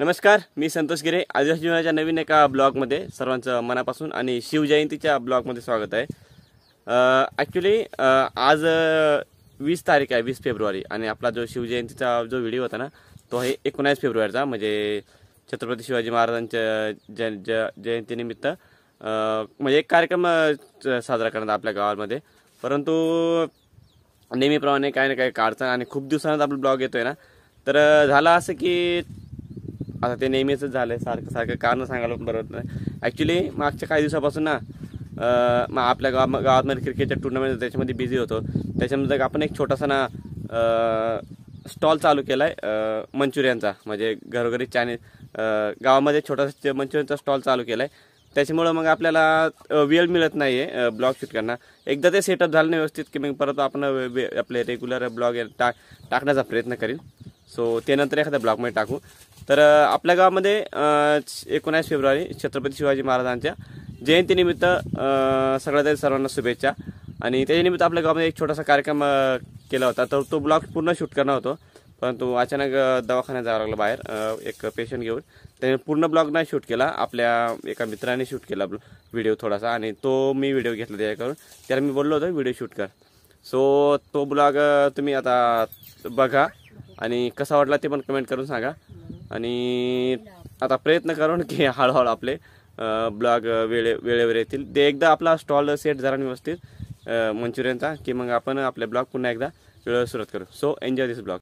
नमस्कार, मी संतोष गिरे. आदिवासी जीवनाच्या नवीन एका ब्लॉगमध्ये सर्वांचं मनापासून आणि शिवजयंतीच्या ब्लॉगमध्ये स्वागत आहे. ॲक्च्युली आज 20 तारीख आहे, 20 फेब्रुवारी, आणि आपला जो शिवजयंतीचा जो व्हिडिओ होता ना तो आहे 19 फेब्रुवारीचा, म्हणजे छत्रपती शिवाजी महाराजांच्या जयंतीनिमित्त म्हणजे एक कार्यक्रम साजरा करण्यात आपल्या गावामध्ये. परंतु नेहमीप्रमाणे काही ना काही अडचण आणि खूप दिवसानंतर आपला ब्लॉग येतोय ना, तर झालं असं की आता ते नेहमीच झालं आहे, सारखं कारण सांगायला बरोबर नाही. ॲक्च्युली मागच्या काही दिवसापासून ना मग आपल्या गावामध्ये क्रिकेटच्या टुर्नामेंट त्याच्यामध्ये बिझी होतो. त्याच्यामध्ये आपण एक छोटासा ना स्टॉल चालू केला आहे मंचुरियनचा, म्हणजे घरोघरी चायनीज गावामध्ये छोटासा मंचुरियनचा स्टॉल चालू केला आहे. त्याच्यामुळं मग आपल्याला वेळ मिळत नाही आहे ब्लॉग शूट करणं. एकदा ते सेटअप झालं नाही व्यवस्थित की मग परत आपण आपले रेग्युलर ब्लॉग टाकण्याचा प्रयत्न करीन. सो ते नंतर एखाद्या ब्लॉगमध्ये टाकू. तर आपल्या गावामध्ये 19 फेब्रुवारी छत्रपती शिवाजी महाराजांच्या जयंतीनिमित्त सगळ्या सर्वांना शुभेच्छा. आणि त्याच्यानिमित्त आपल्या गावामध्ये एक छोटासा कार्यक्रम केला होता. तर तो ब्लॉग पूर्ण शूट करणार होतो, परंतु अचानक दवाखान्यात जावं लागलं बाहेर एक पेशंट घेऊन. त्याने पूर्ण ब्लॉग नाही शूट केला, आपल्या एका मित्राने शूट केला व्हिडिओ थोडासा, आणि तो मी व्हिडिओ घेतला त्याच्याकडून. त्याला मी बोललो होतो व्हिडिओ शूट कर. सो तो ब्लॉग तुम्ही आता बघा आणि कसा वाटला ते पण कमेंट करून सांगा. आणि आता प्रयत्न करून की हळूहळू आपले ब्लॉग वेळेवर येतील. ते एकदा आपला स्टॉल सेट झाला व्यवस्थित मंचुरियनचा की मग आपण आपले ब्लॉग पुन्हा एकदा वेळेवर सुरुवात करू. सो एन्जॉय दिस ब्लॉग.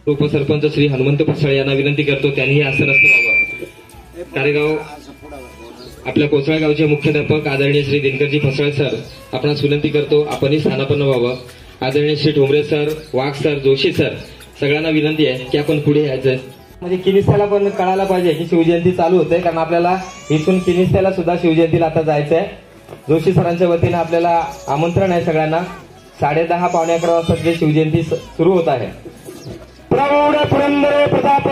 उपसरपंच श्री हनुमंत फसाळे यांना विनंती करतो त्यांनीही आसनस्थ व्हावं। कारेगाव आपल्या कोसळा गावचे मुख्याध्यापक आदरणीय श्री दिनकरजी फसाळे सर आपणास विनंती करतो आपणही स्थानापन्न व्हावं। आदरणीय श्री ठोंबरे सर, वाघ सर, जोशी सर सगळ्यांना विनंती आहे की आपण पुढे यायचंय। म्हणजे किनिस्त्याला पण कळायला पाहिजे की शिवजयंती चालू होते, कारण आपल्याला इथून किनिस्त्याला सुद्धा शिवजयंतीला आता जायचंय। जोशी सरांच्या वतीने आपल्याला आमंत्रण आहे सगळ्यांना। 10:30 पावणे 11 वाजता जे शिवजयंती सुरू होत आहे। प्रौढ पुरंदर प्रताप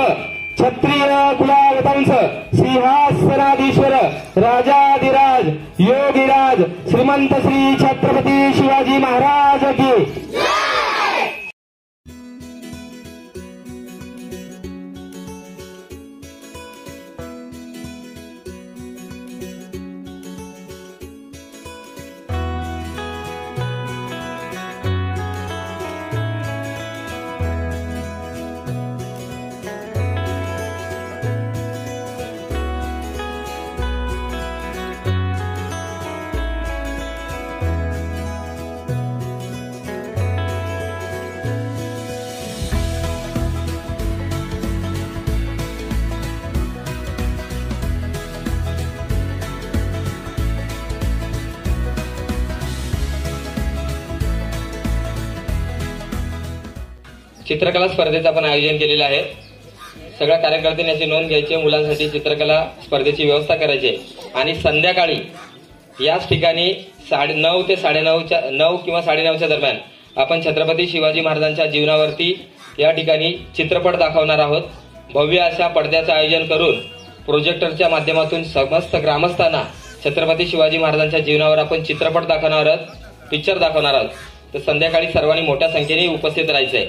क्षत्रिय कुलावतंस सिंहासनाधीश्वर राजाधिराज योगीराज श्रीमंत श्री छत्रपती शिवाजी महाराज की चित्रकला स्पर्धेचं आपण आयोजन केलेलं आहे। सगळ्या कार्यकर्त्यांनी याची नोंद घ्यायची, मुलांसाठी चित्रकला स्पर्धेची व्यवस्था करायची आणि संध्याकाळी याच ठिकाणी 9:30 ते 9:30 किंवा 9:30च्या दरम्यान आपण छत्रपती शिवाजी महाराजांच्या जीवनावरती या ठिकाणी चित्रपट दाखवणार आहोत। भव्य अशा पडद्याचं आयोजन करून प्रोजेक्टरच्या माध्यमातून समस्त ग्रामस्थांना छत्रपती शिवाजी महाराजांच्या जीवनावर आपण चित्रपट दाखवणार आहोत, पिक्चर दाखवणार आहोत। तर संध्याकाळी सर्वांनी मोठ्या संख्येने उपस्थित राहायचंय।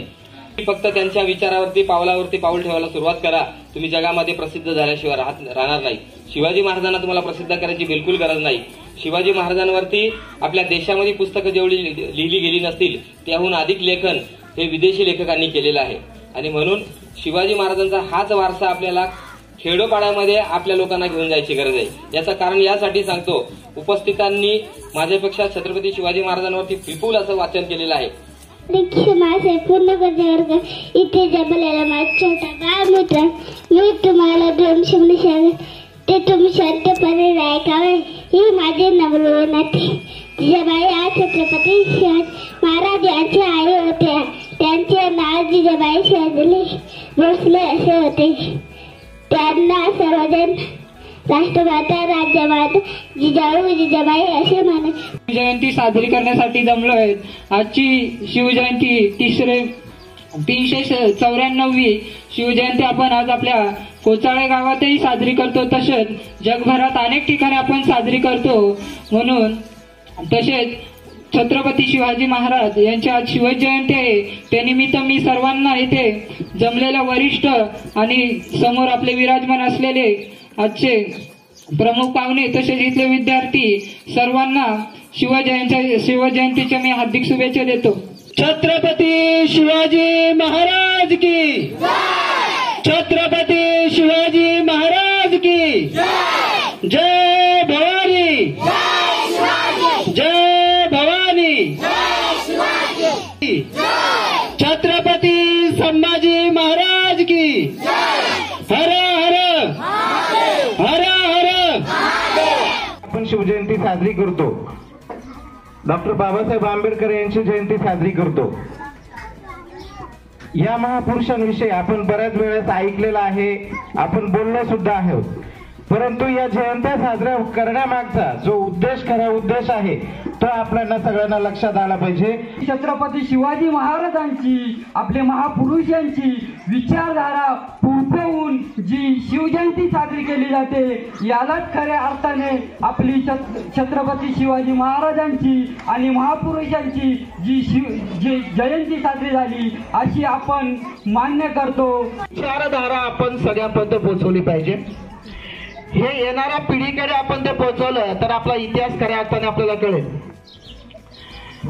फक्त त्यांच्या विचारावरती पावलावरती पाऊल ठेवायला सुरुवात करा, तुम्ही जगामध्ये प्रसिद्ध झाल्याशिवाय राहणार नाही। शिवाजी महाराजांना तुम्हाला प्रसिद्ध करायची बिलकुल गरज नाही। शिवाजी महाराजांवरती आपल्या देशामध्ये पुस्तकं जेवढी लिहिली गेली नसतील त्याहून अधिक लेखन हे विदेशी लेखकांनी केलेलं आहे आणि म्हणून शिवाजी महाराजांचा हाच वारसा आपल्याला खेडोपाड्यामध्ये आपल्या लोकांना घेऊन जायची गरज आहे। याचं कारण यासाठी सांगतो, उपस्थितांनी माझ्यापेक्षा छत्रपती शिवाजी महाराजांवरती विपुल असं वाचन केलेलं आहे। माझे पूर्ण वर्ग इथे जमलेला माझा छोटा बाळ मित्र, मी तुम्हाला 2 शब्द सांगेन ते तुम्ही शांतपणे ऐकावे। ही माझी नवरवनाती जिजाबाई आज छत्रपती शिवाजी महाराज यांचे आई होत्या। त्यांचे नाव जिजाबाई शहाजी भोसले असे होते। त्यांना सर्वजण राष्ट्रमाता राज्यमाता जिजाऊ जिजाबाई असे मानत। शिवजयंती साजरी करण्यासाठी जमलो आहेत। आजची शिवजयंती 394वी शिवजयंती आपण आज आपल्या कोचाळे गावातही साजरी करतो, तसेच जगभरात अनेक ठिकाणी आपण साजरी करतो। म्हणून तसेच छत्रपती शिवाजी महाराज यांची आज शिवजयंती आहे, त्यानिमित्त मी सर्वांना इथे जमलेल्या वरिष्ठ आणि समोर आपले विराजमान असलेले आजचे प्रमुख पाहुणे तसेच इथले विद्यार्थी सर्वांना शिवजयंतीच्या मी हार्दिक शुभेच्छा देतो। छत्रपती शिवाजी महाराज की, छत्रपती शिवाजी महाराज की जय भवानी, जय भवानी, छत्रपती संभाजी महाराज की हर हर हर हर। आपण शिवजयंती साजरी करतो, डॉक्टर बाबासाहेब आंबेडकर यांची जयंती साजरी करतो। या महापुरुषांविषयी आपण बऱ्याच वेळेस ऐकलेलं आहे, आपण बोललो सुद्धा आहोत, परंतु या जयंत्या साजऱ्या करण्यामागचा जो खरा उद्देश आहे तो आपल्याला सगळ्यांना लक्षात आला पाहिजे। छत्रपती शिवाजी महाराजांची, आपले महापुरुषांची विचारधारा पुरवून जी शिवजयंती साजरी केली जाते, यालाच खऱ्या अर्थाने आपली छत्रपती शिवाजी महाराजांची आणि महापुरुषांची जी जयंती साजरी झाली अशी आपण मान्य करतो। विचारधारा आपण सगळ्यांपर्यंत पोहोचवली पाहिजे। हे येणाऱ्या पिढीकडे आपण ते पोहोचवलं तर आपला इतिहास खऱ्या अर्थाने आपल्याला कळेल।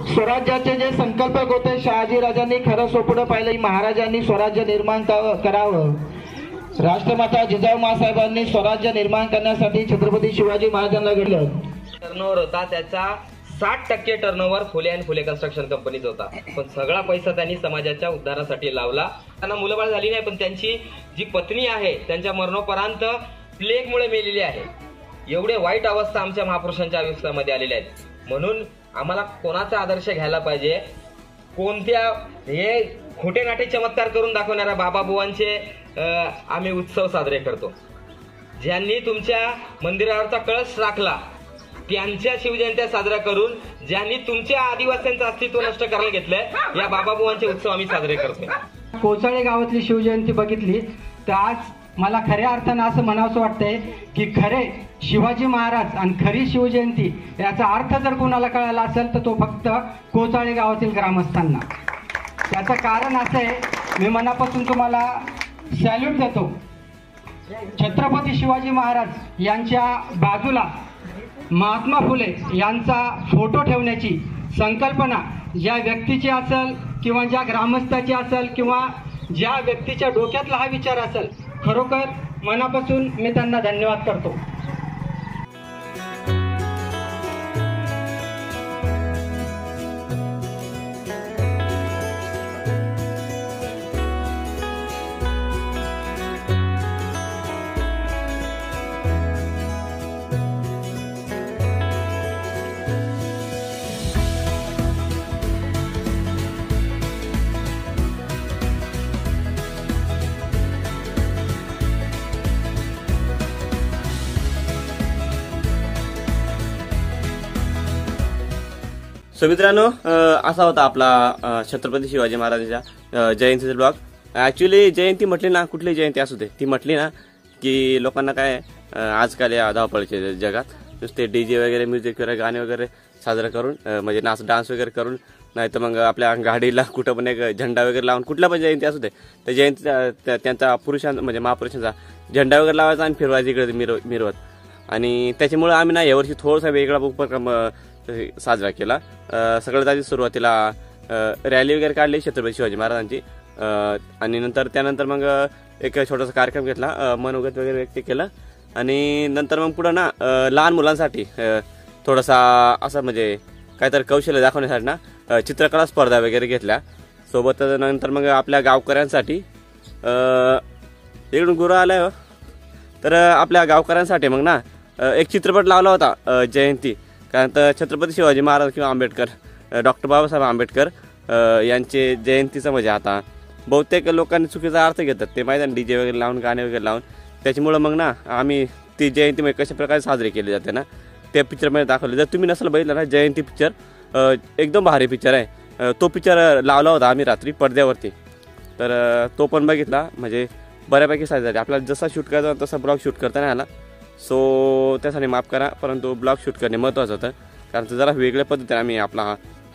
स्वराज्याचे जे संकल्पक होते शहाजी राजांनी खरं सोपडं पाहिलं, महाराजांनी स्वराज्य निर्माण करावं। राष्ट्रमाता जिजाऊ मासाहेबांनी स्वराज्य निर्माण करण्यासाठी छत्रपती शिवाजी महाराजांना घडलं होता, त्याचा 60% turnover Phule and Phule construction कंपनीचा होता, पण सगळा पैसा त्यांनी समाजाच्या उद्धारासाठी लावला. त्यांना मुलंबाळ झाली नाही, पण त्यांची जी पत्नी आहे त्यांच्या मरणोपरांत प्लेगमुळे मेलेली आहे. एवढे वाईट अवस्था आमच्या महापुरुषांच्या आयुष्यामध्ये आलेल्या आहेत. म्हणून आम्हाला कोणाचा आदर्श घ्यायला पाहिजे, कोणत्या हे खोटे नाटे चमत्कार करून दाखवणाऱ्या बाबाबुवांचे आम्ही उत्सव साजरे करतो. ज्यांनी तुमच्या मंदिरावरचा कळस राखला त्यांच्या शिवजयंत्या साजरा करून, ज्यांनी तुमच्या आदिवासींचं अस्तित्व नष्ट करायला घेतलंय, या बाबाबुवांचे उत्सव आम्ही साजरे करतोय. कोचाळे गावातली शिवजयंती बघितली तर आज मला खऱ्या अर्थानं असं म्हणावंसं वाटतंय की खरे शिवाजी महाराज आणि खरी शिवजयंती याचा अर्थ जर कोणाला कळाला असेल तर तो फक्त कोचाळे गावातील ग्रामस्थांना. त्याचं कारण असं आहे, मी मनापासून तुम्हाला सॅल्यूट देतो. छत्रपती शिवाजी महाराज यांच्या बाजूला महात्मा फुले यांचा फोटो ठेवण्याची संकल्पना ज्या व्यक्तीची असेल किंवा ज्या ग्रामस्थाची असेल किंवा ज्या व्यक्तीच्या डोक्यातला हा विचार असेल, खरोखर मनापासून मी त्यांना धन्यवाद करतो. सो मित्रांनो, असा होता आपला छत्रपती शिवाजी महाराजांच्या जयंतीचा ब्लॉग. ऍक्च्युली जयंती म्हटली ना, कुठली जयंती असू दे, ती म्हटली ना की लोकांना काय आजकाल या धावपळीच्या जगात नुसते डीजे वगैरे, म्युझिक वगैरे, गाणे वगैरे साजरा करून म्हणजे डान्स वगैरे करून, नाही तर मग आपल्या गाडीला कुठं पण एक झेंडा वगैरे लावून, कुठला पण जयंती असू दे, त्या जयंती त्यांचा पुरुषांचा म्हणजे महापुरुषांचा झेंडा वगैरे लावायचा आणि फिरवायचा इकडे मिरवत. आणि त्याच्यामुळे आम्ही ना यावर्षी थोडासा वेगळा उपक्रम साजरा केला. सगळ्यात आधी सुरुवातीला रॅली वगैरे काढली छत्रपती शिवाजी महाराजांची, आणि त्यानंतर मग एक छोटासा कार्यक्रम घेतला, मनोगत वगैरे व्यक्त केलं. आणि नंतर मग पुढं ना लहान मुलांसाठी थोडासा असं म्हणजे काहीतरी कौशल्य दाखवण्यासाठी ना चित्रकला स्पर्धा वगैरे घेतल्या. सोबत नंतर मग आपल्या गावकऱ्यांसाठी इकडून गुरु आलाय हो, तर आपल्या गावकऱ्यांसाठी मग ना एक चित्रपट लावला होता जयंती. कारण तर छत्रपती शिवाजी महाराज किंवा आंबेडकर, डॉक्टर बाबासाहेब आंबेडकर यांचे जयंतीचं म्हणजे आता बहुतेक लोकांनी चुकीचा अर्थ घेतात, ते माहिती आहे, डीजे वगैरे लावून, गाणे वगैरे लावून. त्याच्यामुळं मग ना आम्ही ती जयंती म्हणजे कशा प्रकारे साजरी केली जाते ना त्या पिक्चरमध्ये दाखवले. जर तुम्ही नसेल बघितलं ना जयंती पिक्चर, एकदम भारी पिक्चर आहे. तो पिक्चर लावला होता आम्ही रात्री पडद्यावरती, तर तो पण बघितला. म्हणजे बऱ्यापैकी साजरा झाली. आपल्याला जसा शूट करायचा तसा ब्लॉग शूट करता नाही आला, सो त्यासाठी माफ करा. परंतु ब्लॉग शूट करणे महत्त्वाचं होतं, कारण जरा वेगळ्या पद्धतीने आम्ही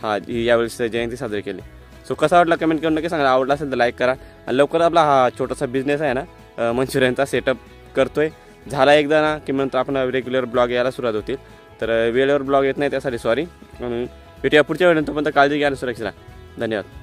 हा यावेळेस जयंती साजरी केली. सो कसा वाटला कमेंट करून नक्की सांगा. आवडला असेल तर लाईक करा. आणि लवकर आपला हा छोटासा बिझनेस आहे ना मंचुरियनचा सेटअप करतोय, झाला एकदा ना की नंतर आपण रेग्युलर ब्लॉग यायला सुरुवात होतील. तर वेळेवर ब्लॉग येत नाही त्यासाठी सॉरी. भेटूया पुढच्या वेळेनंतर, पण काळजी घ्या आणि सुरक्षित राहा. धन्यवाद.